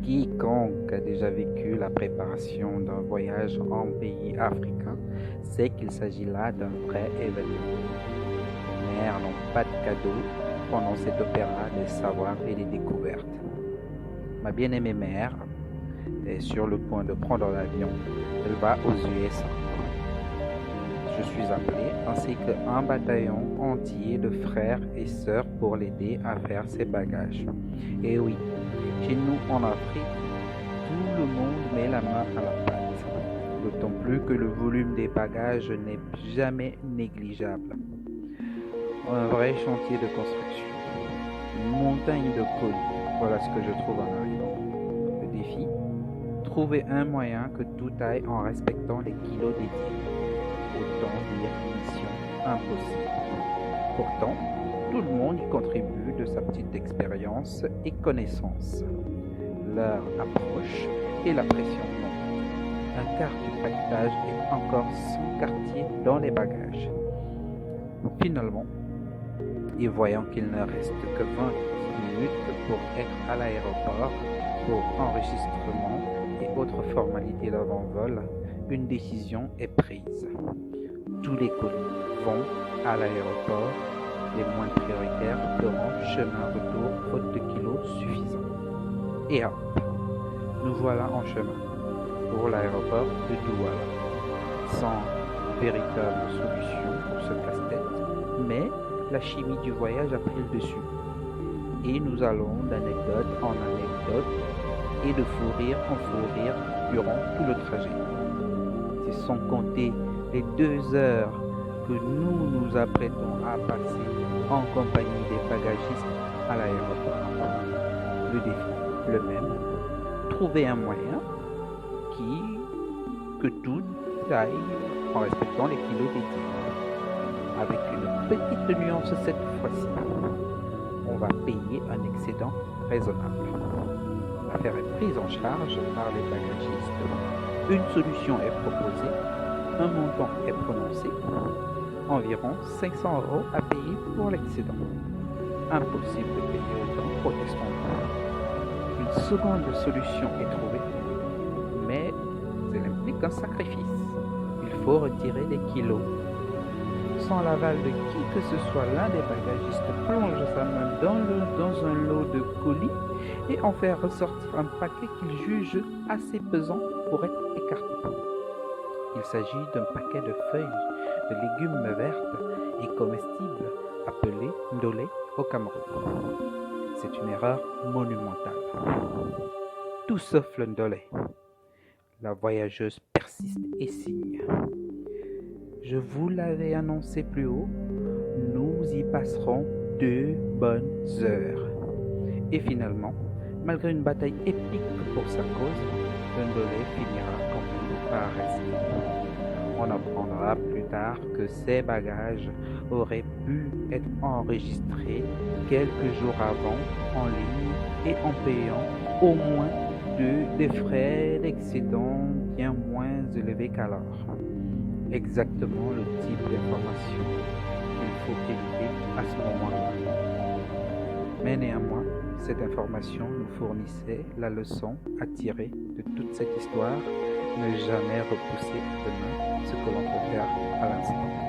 Quiconque a déjà vécu la préparation d'un voyage en pays africain sait qu'il s'agit là d'un vrai événement. Les mères n'ont pas de cadeau pendant cet opéra des savoirs et des découvertes. Ma bien-aimée mère est sur le point de prendre l'avion. Elle va aux USA. Je suis appelé ainsi qu'un bataillon entier de frères et sœurs pour l'aider à faire ses bagages. Et oui, chez nous en Afrique, tout le monde met la main à la pâte, d'autant plus que le volume des bagages n'est jamais négligeable. Un vrai chantier de construction, une montagne de colis, voilà ce que je trouve en arrivant. Le défi, trouver un moyen que tout aille en respectant les kilos dédiés. Autant dire mission impossible. Pourtant, tout le monde y contribue de sa petite expérience et connaissance. L'heure approche et la pression monte. Un quart du paquetage est encore sans quartier dans les bagages. Finalement, et voyant qu'il ne reste que 20 minutes pour être à l'aéroport pour enregistrement et autres formalités d'avant-vol, une décision est prise. Tous les colis vont à l'aéroport, les moins prioritaires feront chemin-retour faute de kilos suffisants. Et hop, nous voilà en chemin pour l'aéroport de Douala, sans véritable solution pour ce casse-tête, mais la chimie du voyage a pris le dessus. Et nous allons d'anecdote en anecdote et de fou rire en fou rire durant tout le trajet. C'est sans compter les 2 heures que nous nous apprêtons à passer en compagnie des bagagistes à l'aéroport. Le défi, le même, trouver un moyen que tout aille en respectant les kilos dédiés. Avec une petite nuance cette fois-ci. On va payer un excédent raisonnable. L'affaire est prise en charge par les bagagistes. Une solution est proposée, un montant est prononcé, environ 500 € à payer pour l'excédent. Impossible de payer autant, protestons-nous. Une seconde solution est trouvée, mais elle implique un sacrifice. Il faut retirer des kilos. Sans l'aval de qui que ce soit, l'un des bagagistes plonge sa main dans un lot de colis et en fait ressortir un paquet qu'il juge assez pesant pour être écarté. Il s'agit d'un paquet de feuilles de légumes vertes et comestibles appelées ndolé au Cameroun. C'est une erreur monumentale. Tout sauf le ndolé. La voyageuse persiste et signe. Je vous l'avais annoncé plus haut, nous y passerons 2 bonnes heures. Et finalement, malgré une bataille épique pour sa cause, le ndolé finira quand même par rester. On apprendra plus tard que ces bagages auraient pu être enregistrés quelques jours avant en ligne et en payant au moins des frais d'excédent bien moins élevés qu'alors. Exactement le type d'information qu'il faut éviter à ce moment-là. Mais néanmoins, cette information nous fournissait la leçon à tirer de toute cette histoire, ne jamais repousser à demain ce que l'on peut faire à l'instant.